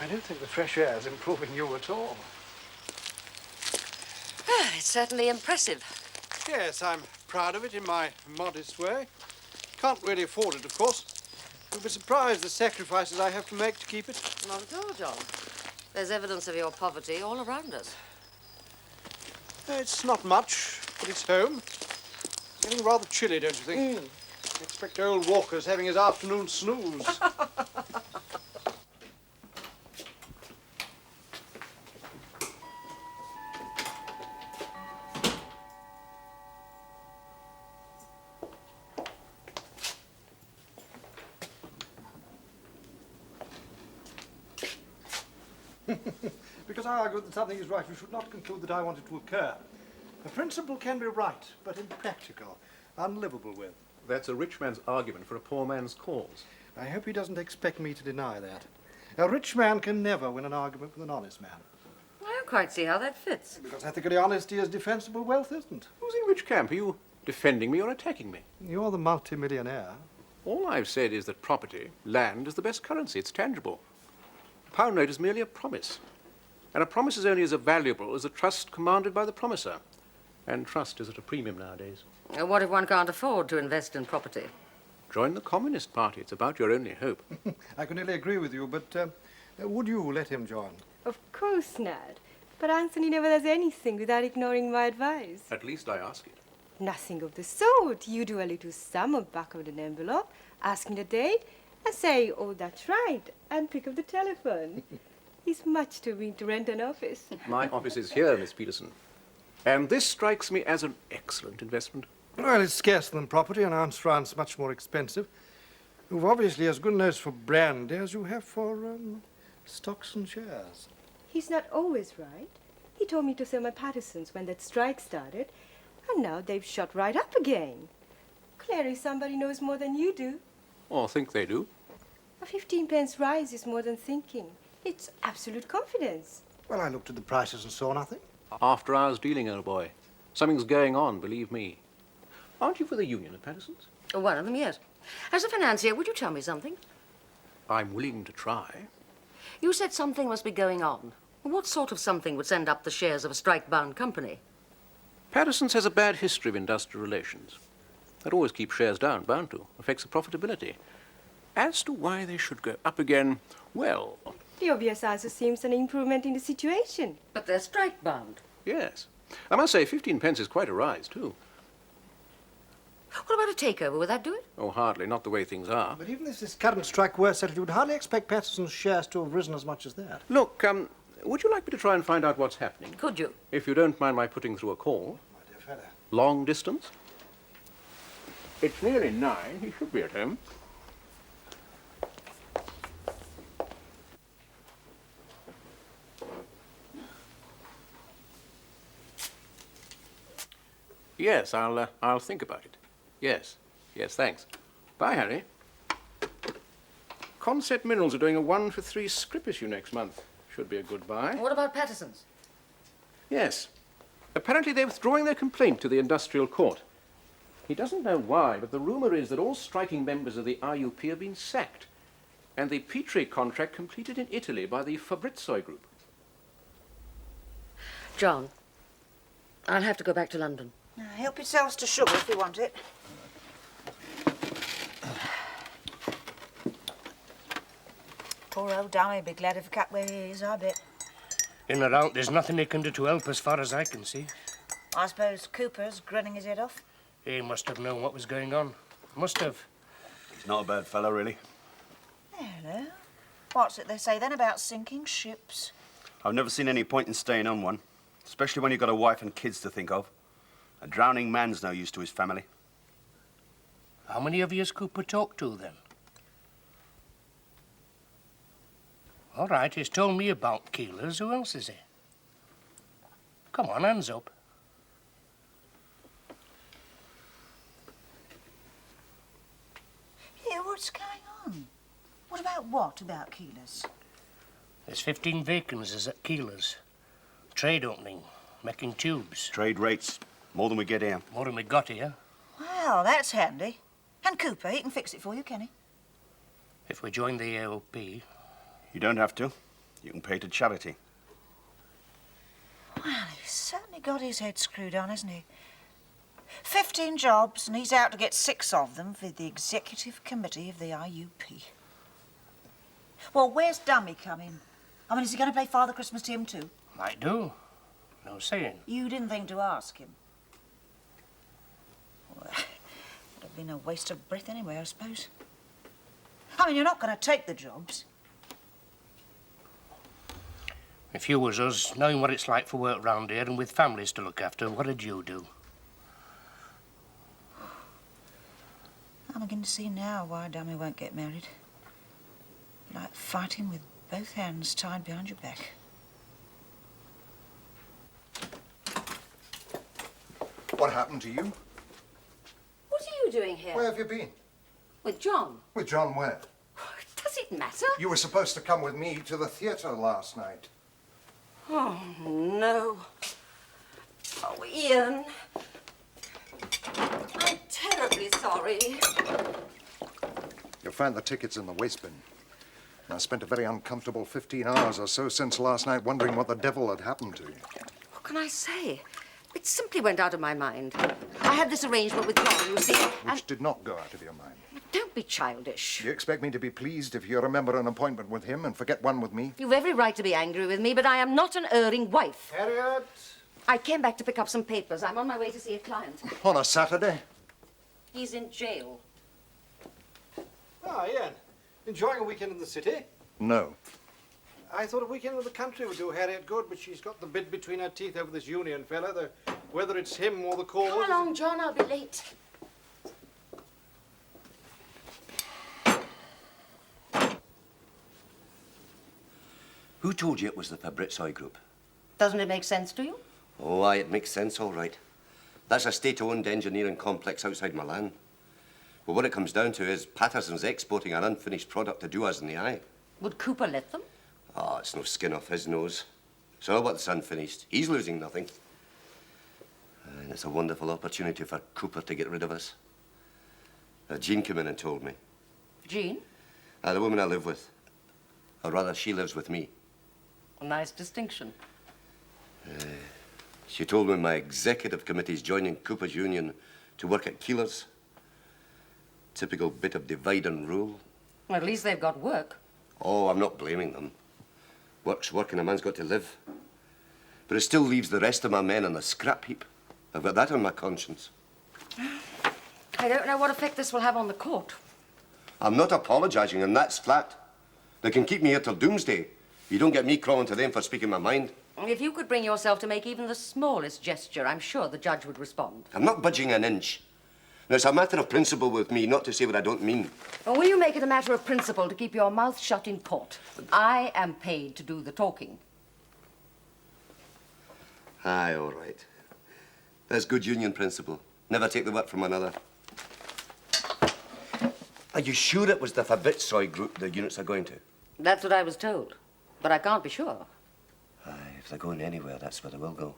Speaker 1: I don't think the fresh air is improving you at all.
Speaker 2: It's certainly impressive.
Speaker 1: Yes, I'm proud of it in my modest way. Can't really afford it, of course. You'll be surprised the sacrifices I have to make to keep it.
Speaker 2: Not at all, John. There's evidence of your poverty all around us.
Speaker 1: It's not much, but it's home. It's getting rather chilly, don't you think? I expect old Walker's having his afternoon snooze. Because I argue that something is right, you should not conclude that I want it to occur. A principle can be right, but impractical, unlivable with.
Speaker 12: That's a rich man's argument for a poor man's cause.
Speaker 1: I hope he doesn't expect me to deny that. A rich man can never win an argument with an honest man.
Speaker 2: I don't quite see how that fits.
Speaker 1: Because ethically honesty is defensible wealth, isn't?
Speaker 12: Who's in which camp? Are you defending me or attacking me?
Speaker 1: You're the multimillionaire.
Speaker 12: All I've said is that property, land, is the best currency. It's tangible. A pound note is merely a promise. And a promise is only as valuable as the trust commanded by the promiser. And trust is at a premium nowadays.
Speaker 2: What if one can't afford to invest in property?
Speaker 12: Join the Communist Party. It's about your only hope.
Speaker 1: I can nearly agree with you, but would you let him join?
Speaker 13: Of course not. But Anthony never does anything without ignoring my advice.
Speaker 12: At least I ask it.
Speaker 13: Nothing of the sort. You do a little sum on back of an envelope, asking the date, and say, oh, that's right, and pick up the telephone. He's much too mean to rent an office.
Speaker 12: My office is here, Miss Peterson. And this strikes me as an excellent investment.
Speaker 1: Well, it's scarcer than property, and Armstrong's much more expensive. You've obviously as good a nose for brandy as you have for stocks and shares.
Speaker 13: He's not always right. He told me to sell my Pattersons when that strike started, and now they've shot right up again. Clearly somebody knows more than you do.
Speaker 12: Or think they do.
Speaker 13: A 15p rise is more than thinking. It's absolute confidence.
Speaker 1: Well, I looked at the prices and saw nothing.
Speaker 12: After hours dealing, old boy. Something's going on, believe me. Aren't you for the union at Patterson's?
Speaker 2: One of them, yes. As a financier, would you tell me something?
Speaker 12: I'm willing to try.
Speaker 2: You said something must be going on. What sort of something would send up the shares of a strike-bound company?
Speaker 12: Patterson's has a bad history of industrial relations. That always keeps shares down, bound to. Affects the profitability. As to why they should go up again, well...
Speaker 13: The obvious answer seems an improvement in the situation.
Speaker 2: But they're strike-bound.
Speaker 12: Yes. I must say, 15p is quite a rise, too.
Speaker 2: What about a takeover? Would that do it?
Speaker 12: Oh, hardly. Not the way things are.
Speaker 1: But even if this current strike were settled, you would hardly expect Patterson's shares to have risen as much as that.
Speaker 12: Look, would you like me to try and find out what's happening?
Speaker 2: Could you?
Speaker 12: If you don't mind my putting through a call.
Speaker 1: My dear fellow.
Speaker 12: Long distance? It's nearly 9. He should be at home. Yes, I'll think about it. Yes, thanks. Bye, Harry. Concept Minerals are doing a 1 for 3 scrip issue next month. Should be a good buy.
Speaker 2: What about Patterson's?
Speaker 12: Yes. Apparently they're withdrawing their complaint to the industrial court. He doesn't know why, but the rumour is that all striking members of the IUP have been sacked, and the Petrie contract completed in Italy by the Fabrizio Group.
Speaker 2: John, I'll have to go back to London.
Speaker 7: Help yourselves to sugar if you want it. Poor old Dammy be glad of a cat where he is, I bet.
Speaker 8: In or out, there's nothing he can do to help as far as I can see.
Speaker 7: I suppose Cooper's grinning his head off.
Speaker 8: He must have known what was going on. Must have.
Speaker 9: He's not a bad fellow, really.
Speaker 7: Hello. What's it they say then about sinking ships?
Speaker 9: I've never seen any point in staying on one, especially when you've got a wife and kids to think of. A drowning man's no use to his family.
Speaker 8: How many of you has Cooper talked to, then? All right, he's told me about Keelers. Who else is he? Come on, hands up.
Speaker 7: Here, what's going on? What about Keelers?
Speaker 8: There's 15 vacancies at Keelers. Trade opening, making tubes.
Speaker 9: Trade rates, more than we get here.
Speaker 8: More than we got here.
Speaker 7: Well, that's handy. And Cooper, he can fix it for you, can he?
Speaker 8: If we join the AOP.
Speaker 9: You don't have to. You can pay to charity.
Speaker 7: Well, he's certainly got his head screwed on, hasn't he? 15 jobs, and he's out to get 6 of them for the executive committee of the IUP. Well, where's Dummy coming? I mean, is he going to play Father Christmas to him too?
Speaker 8: Might do. No saying.
Speaker 7: You didn't think to ask him? Well, would have been a waste of breath anyway, I suppose. I mean, you're not going to take the jobs.
Speaker 8: If you was us, knowing what it's like for work round here and with families to look after, what'd you do?
Speaker 7: I'm beginning to see now why Dummy won't get married. Like fighting with both hands tied behind your back.
Speaker 3: what happened to you.
Speaker 2: What are you doing here?
Speaker 3: Where have you been?
Speaker 2: With John.
Speaker 3: With John where?
Speaker 2: Does it matter?
Speaker 3: You were supposed to come with me to the theatre last night.
Speaker 2: Oh, no. Oh, Ian. I'm terribly sorry.
Speaker 3: You'll find the tickets in the waste bin. I spent a very uncomfortable 15 hours or so since last night wondering what the devil had happened to you.
Speaker 2: What can I say? It simply went out of my mind. I had this arrangement with John, you see,
Speaker 3: Which did not go out of your mind.
Speaker 2: Don't be childish.
Speaker 3: Do you expect me to be pleased if you remember an appointment with him and forget one with me?
Speaker 2: You've every right to be angry with me, but I am not an erring wife.
Speaker 1: Harriet!
Speaker 2: I came back to pick up some papers. I'm on my way to see a client.
Speaker 3: On a Saturday?
Speaker 2: He's in jail.
Speaker 1: Ah, Ian. Enjoying a weekend in the city?
Speaker 3: No.
Speaker 1: I thought a weekend in the country would do Harriet good, but she's got the bit between her teeth over this union fella. Whether it's him or the cause...
Speaker 2: Come along, John. I'll be late.
Speaker 6: Who told you it was the Fabrizoi Group?
Speaker 2: Doesn't it make sense to you?
Speaker 6: Oh, aye, it makes sense, all right. That's a state-owned engineering complex outside Milan. Well, what it comes down to is Patterson's exporting an unfinished product to do us in the eye.
Speaker 2: Would Cooper let them?
Speaker 6: Oh, it's no skin off his nose. So what's unfinished? He's losing nothing. And it's a wonderful opportunity for Cooper to get rid of us. Jean came in and told me.
Speaker 2: Jean?
Speaker 6: The woman I live with. Or rather, she lives with me.
Speaker 2: A nice distinction.
Speaker 6: She told me my executive committee's joining Cooper's union to work at Keeler's. Typical bit of divide and rule.
Speaker 2: Well, at least they've got work.
Speaker 6: Oh, I'm not blaming them. Work's work and a man's got to live. But it still leaves the rest of my men on the scrap heap. I've got that on my conscience.
Speaker 2: I don't know what effect this will have on the court.
Speaker 6: I'm not apologizing, and that's flat. They can keep me here till doomsday. You don't get me crawling to them for speaking my mind.
Speaker 2: If you could bring yourself to make even the smallest gesture, I'm sure the judge would respond.
Speaker 6: I'm not budging an inch. Now, it's a matter of principle with me, not to say what I don't mean.
Speaker 2: Or will you make it a matter of principle to keep your mouth shut in court? I am paid to do the talking.
Speaker 6: Aye, all right. That's good union principle. Never take the work from another. Are you sure it was the Fabrizoi Group the units are going to?
Speaker 2: That's what I was told. But I can't be sure.
Speaker 6: Aye, if they're going anywhere, that's where they will go.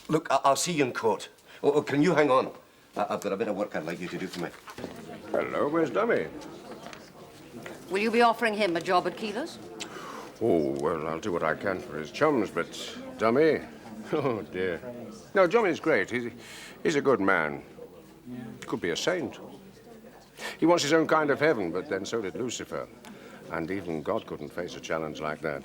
Speaker 6: Look, I'll see you in court. Oh, can you hang on? I've got a bit of work I'd like you to do for me.
Speaker 11: Hello, where's Dummy?
Speaker 2: Will you be offering him a job at Keeler's?
Speaker 11: Oh, well, I'll do what I can for his chums, but Dummy? Oh, dear. No, Dummy's great. He's a good man. Could be a saint. He wants his own kind of heaven, but then so did Lucifer. And even God couldn't face a challenge like that.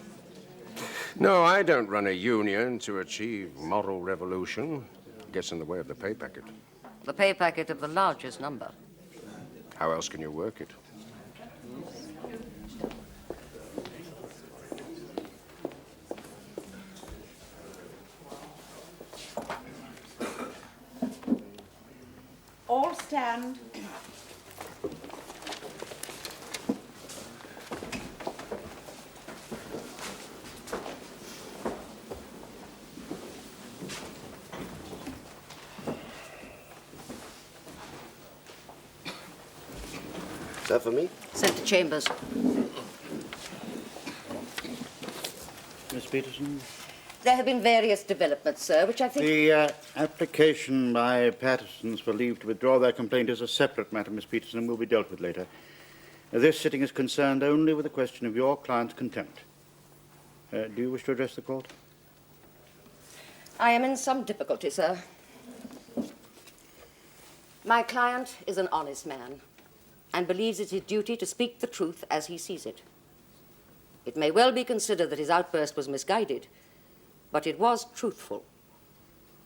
Speaker 11: No, I don't run a union to achieve moral revolution. It gets in the way of the pay packet.
Speaker 2: The pay packet of the largest number.
Speaker 11: How else can you work it?
Speaker 7: All stand.
Speaker 6: Is that for me?
Speaker 2: Sent to Chambers.
Speaker 4: Miss Peterson?
Speaker 2: There have been various developments, sir, which I think...
Speaker 4: The application by Pattersons for leave to withdraw their complaint is a separate matter, Miss Peterson, and will be dealt with later. This sitting is concerned only with the question of your client's contempt. Do you wish to address the court?
Speaker 2: I am in some difficulty, sir. My client is an honest man and believes it his duty to speak the truth as he sees it. It may well be considered that his outburst was misguided, but it was truthful.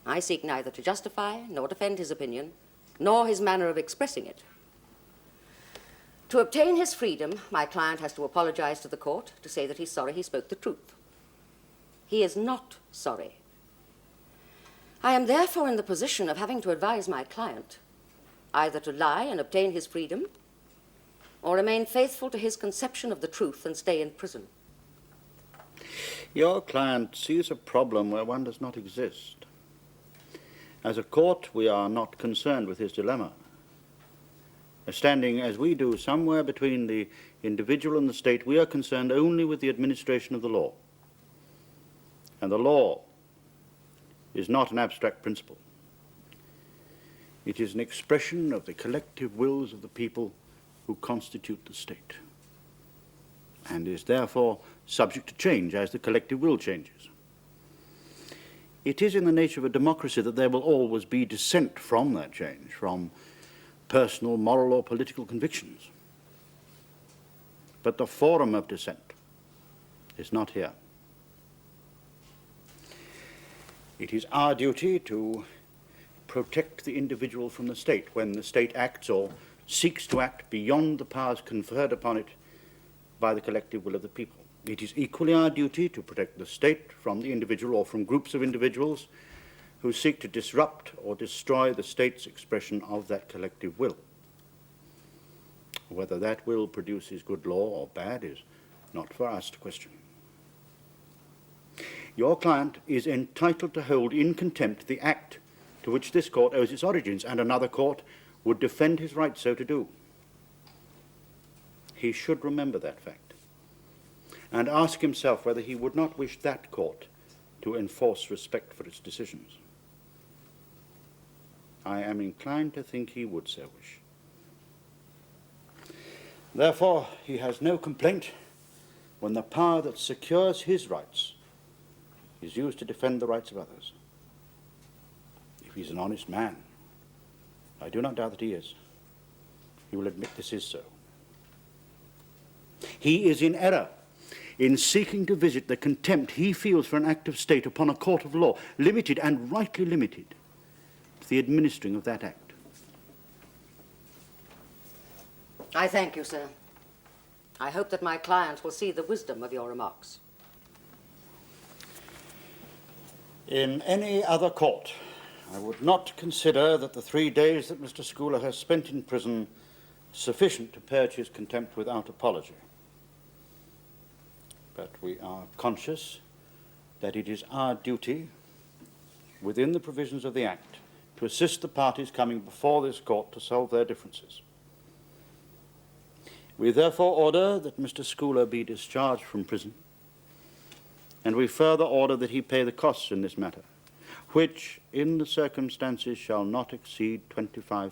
Speaker 2: I seek neither to justify nor defend his opinion, nor his manner of expressing it. To obtain his freedom, my client has to apologize to the court to say that he's sorry he spoke the truth. He is not sorry. I am therefore in the position of having to advise my client either to lie and obtain his freedom or remain faithful to his conception of the truth and stay in prison.
Speaker 4: Your client sees a problem where one does not exist. As a court, we are not concerned with his dilemma. Standing as we do somewhere between the individual and the state, we are concerned only with the administration of the law. And the law is not an abstract principle. It is an expression of the collective wills of the people who constitute the state, and is therefore subject to change as the collective will changes. It is in the nature of a democracy that there will always be dissent from that change, from personal, moral, or political convictions. But the forum of dissent is not here. It is our duty to protect the individual from the state when the state acts or seeks to act beyond the powers conferred upon it by the collective will of the people. It is equally our duty to protect the state from the individual or from groups of individuals who seek to disrupt or destroy the state's expression of that collective will. Whether that will produces good law or bad is not for us to question. Your client is entitled to hold in contempt the act to which this court owes its origins, and another court would defend his right so to do. He should remember that fact and ask himself whether he would not wish that court to enforce respect for its decisions. I am inclined to think he would so wish. Therefore, he has no complaint when the power that secures his rights is used to defend the rights of others. If he's an honest man, I do not doubt that he is, he will admit this is so. He is in error in seeking to visit the contempt he feels for an act of state upon a court of law, limited and rightly limited to the administering of that act.
Speaker 2: I thank you, sir. I hope that my client will see the wisdom of your remarks.
Speaker 4: In any other court, I would not consider that the 3 days that Mr. Scoular has spent in prison sufficient to purge his contempt without apology. But we are conscious that it is our duty, within the provisions of the Act, to assist the parties coming before this court to solve their differences. We therefore order that Mr. Scoular be discharged from prison, and we further order that he pay the costs in this matter, which, in the circumstances, shall not exceed £25.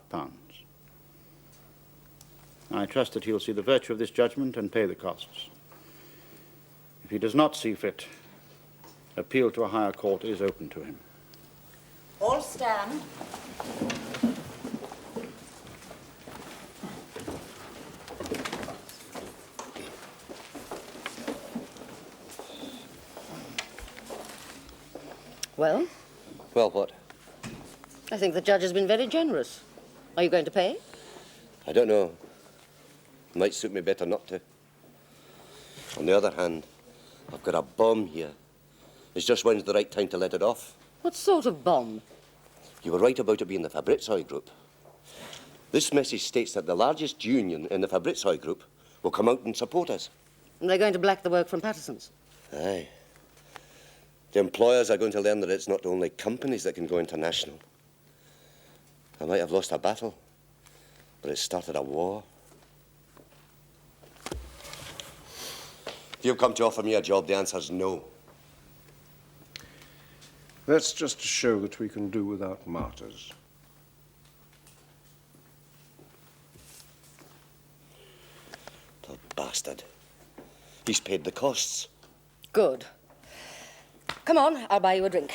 Speaker 4: I trust that he will see the virtue of this judgment and pay the costs. If he does not see fit, appeal to a higher court is open to him.
Speaker 7: All stand.
Speaker 2: Well?
Speaker 6: Well, what?
Speaker 2: I think the judge has been very generous. Are you going to pay?
Speaker 6: I don't know. Might suit me better not to. On the other hand, I've got a bomb here. It's just when's the right time to let it off.
Speaker 2: What sort of bomb?
Speaker 6: You were right about it being the Fabrizoi group. This message states that the largest union in the Fabrizoi group will come out and support us.
Speaker 2: And they're going to black the work from Patterson's.
Speaker 6: Aye. The employers are going to learn that it's not only companies that can go international. I might have lost a battle, but it started a war. If you've come to offer me a job, the answer's no.
Speaker 11: That's just to show that we can do without martyrs.
Speaker 6: The bastard. He's paid the costs.
Speaker 2: Good. Come on, I'll buy you a drink.